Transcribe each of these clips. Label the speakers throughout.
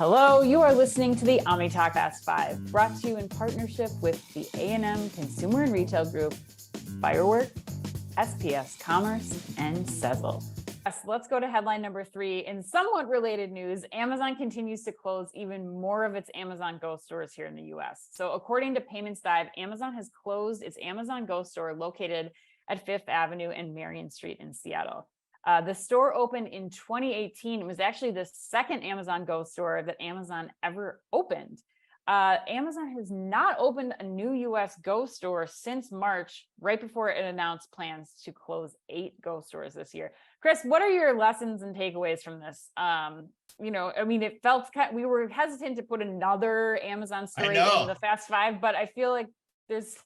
Speaker 1: Hello, you are listening to the OmniTalk Fast 5, brought to you in partnership with the A&M Consumer and Retail Group, Firework, SPS Commerce, and Sezzle. Yes, let's go to headline number 3. In somewhat related news, Amazon continues to close even more of its Amazon Go stores here in the US. So according to Payments Dive, Amazon has closed its Amazon Go store located at Fifth Avenue and Marion Street in Seattle. The store opened in 2018. It was actually the second Amazon Go store that Amazon ever opened. Amazon has not opened a new US Go store since March, right before it announced plans to close 8 Go stores this year. Chris, what are your lessons and takeaways from this? It felt we were hesitant to put another Amazon story in the Fast 5, but I feel like there's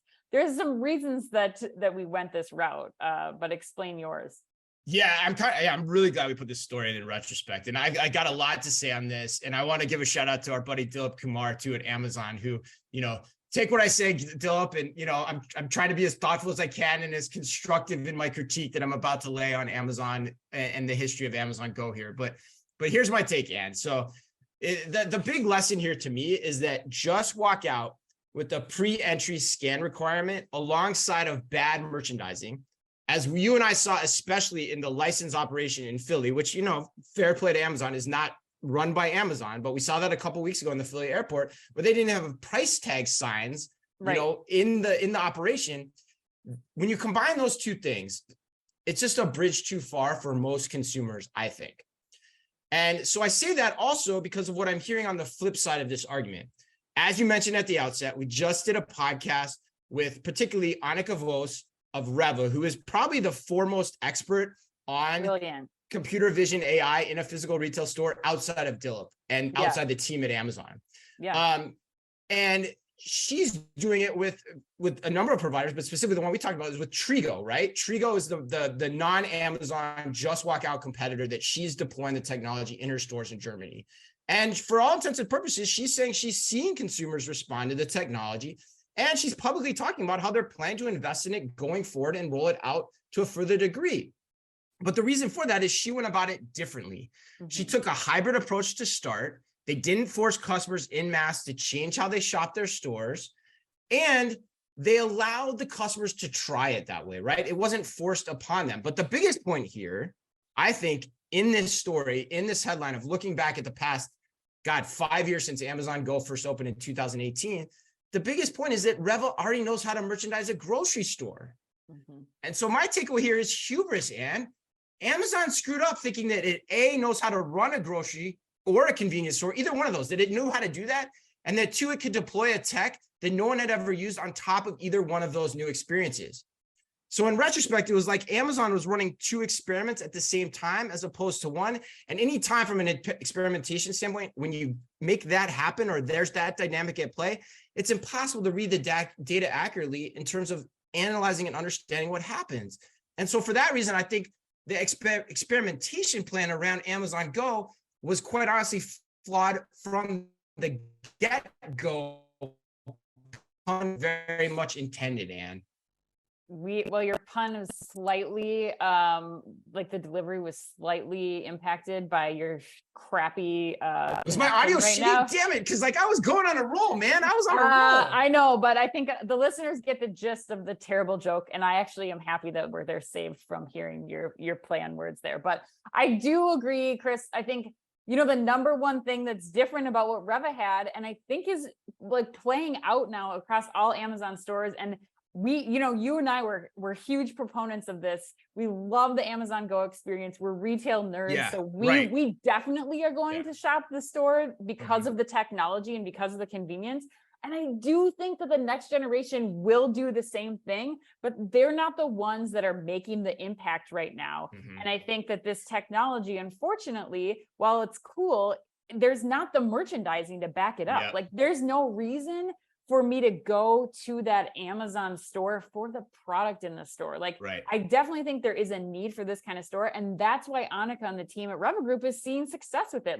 Speaker 1: some reasons that we went this route. But explain yours.
Speaker 2: Yeah, I'm really glad we put this story in retrospect. And I got a lot to say on this. And I want to give a shout out to our buddy Dilip Kumar too at Amazon, who, take what I say, Dilip, and I'm trying to be as thoughtful as I can and as constructive in my critique that I'm about to lay on Amazon and the history of Amazon Go here. But here's my take, Ann. So the big lesson here to me is that just walk out with the pre-entry scan requirement alongside of bad merchandising, as you and I saw, especially in the license operation in Philly, which, fair play to Amazon, is not run by Amazon, but we saw that a couple of weeks ago in the Philly airport where they didn't have price tag signs,
Speaker 1: right,
Speaker 2: in the operation. When you combine those two things, it's just a bridge too far for most consumers, I think. And so I say that also because of what I'm hearing on the flip side of this argument. As you mentioned at the outset, we just did a podcast with particularly Annika Vos of Reva, who is probably the foremost expert on computer vision AI in a physical retail store outside of Dilip and outside the team at Amazon. And she's doing it with a number of providers, but specifically the one we talked about is with Trigo, right? Trigo is the non-Amazon just walk out competitor that she's deploying the technology in her stores in Germany. And for all intents and purposes, she's saying she's seeing consumers respond to the technology. And she's publicly talking about how they're planning to invest in it going forward and roll it out to a further degree. But the reason for that is she went about it differently. Mm-hmm. She took a hybrid approach to start. They didn't force customers en masse to change how they shop their stores. And they allowed the customers to try it that way, right? It wasn't forced upon them. But the biggest point here, I think, in this story, in this headline of looking back at the past, 5 years since Amazon Go first opened in 2018, the biggest point is that Reva already knows how to merchandise a grocery store. Mm-hmm. And so my takeaway here is hubris, Ann. Amazon screwed up thinking that it A, knows how to run a grocery or a convenience store, either one of those, that it knew how to do that, and that 2, it could deploy a tech that no one had ever used on top of either one of those new experiences. So in retrospect, it was like Amazon was running 2 experiments at the same time as opposed to 1. And any time from an experimentation standpoint, when you make that happen or there's that dynamic at play, it's impossible to read the data accurately in terms of analyzing and understanding what happens. And so for that reason, I think the experimentation plan around Amazon Go was quite honestly flawed from the get-go, very much intended, Ann.
Speaker 1: Your pun was slightly the delivery was slightly impacted by your crappy
Speaker 2: was my audio shitty now. Damn it, because I was going on a roll, man. I was on a roll.
Speaker 1: I know, but I think the listeners get the gist of the terrible joke, and I actually am happy that they're saved from hearing your play on words there. But I do agree, Chris. I think the number one thing that's different about what Reva had, and I think is playing out now across all Amazon stores, and we, you and I were huge proponents of this. We love the Amazon Go experience. We're retail nerds. So we definitely are going to shop the store because of the technology and because of the convenience. And I do think that the next generation will do the same thing, but they're not the ones that are making the impact right now. Mm-hmm. And I think that this technology, unfortunately, while it's cool, there's not the merchandising to back it up. There's no reason for me to go to that Amazon store for the product in the store. I definitely think there is a need for this kind of store. And that's why Annika and the team at Reva Group is seeing success with it.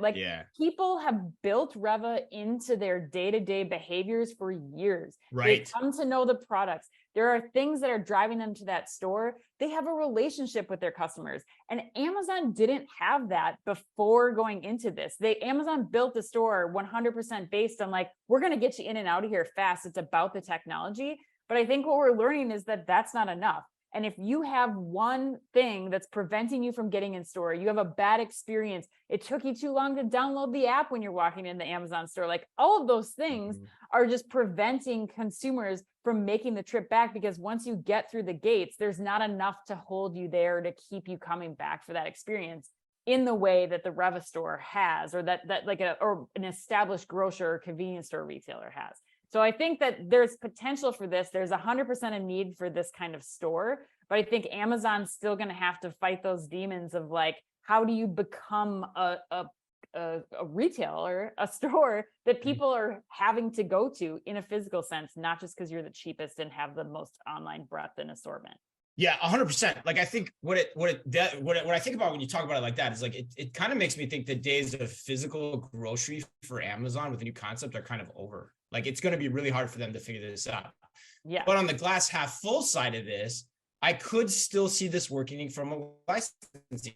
Speaker 1: People have built Reva into their day-to-day behaviors for years. They come to know the products. There are things that are driving them to that store. They have a relationship with their customers. And Amazon didn't have that before going into this. Amazon built the store 100% based on like, we're going to get you in and out of here fast. It's about the technology. But I think what we're learning is that that's not enough. And if you have one thing that's preventing you from getting in store, you have a bad experience, it took you too long to download the app when you're walking in the Amazon store, like all of those things are just preventing consumers from making the trip back, because once you get through the gates, there's not enough to hold you there to keep you coming back for that experience in the way that the Revistore has, or that like or an established grocer or convenience store retailer has. So I think that there's potential for this. There's 100% a need for this kind of store, but I think Amazon's still going to have to fight those demons of like, how do you become a retailer, a store that people are having to go to in a physical sense, not just because you're the cheapest and have the most online breadth and assortment.
Speaker 2: Yeah, 100%. Like I think what I think about when you talk about it like that is like it kind of makes me think the days of physical grocery for Amazon with a new concept are kind of over. Like it's going to be really hard for them to figure this out.
Speaker 1: Yeah.
Speaker 2: But on the glass half full side of this, I could still see this working from a licensing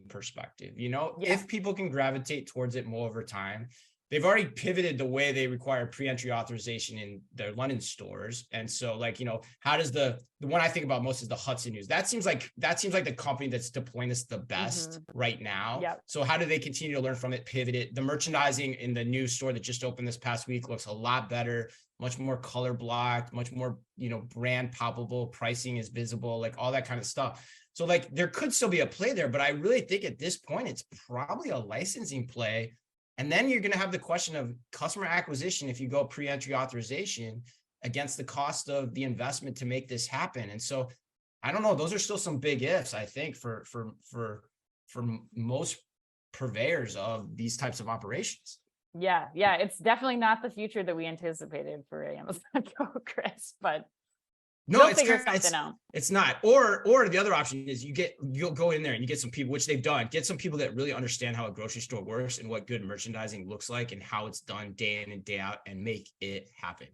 Speaker 2: perspective. You know, if people can gravitate towards it more over time. They've already pivoted the way they require pre-entry authorization in their London stores. And so like, you know, how does the one I think about most is the Hudson News. That seems like the company that's deploying this the best right now.
Speaker 1: Yep.
Speaker 2: So how do they continue to learn from it, pivot it? The merchandising in the new store that just opened this past week looks a lot better, much more color blocked, much more, you know, brand palpable, pricing is visible, like all that kind of stuff. So like there could still be a play there, but I really think at this point, it's probably a licensing play. And then you're going to have the question of customer acquisition if you go pre-entry authorization against the cost of the investment to make this happen. And so I don't know, those are still some big ifs, I think, for most purveyors of these types of operations.
Speaker 1: Yeah, it's definitely not the future that we anticipated for Amazon Go, Chris, but
Speaker 2: no, it's not. Or the other option is you'll go in there and you get some people, which they've done, get some people that really understand how a grocery store works and what good merchandising looks like and how it's done day in and day out and make it happen.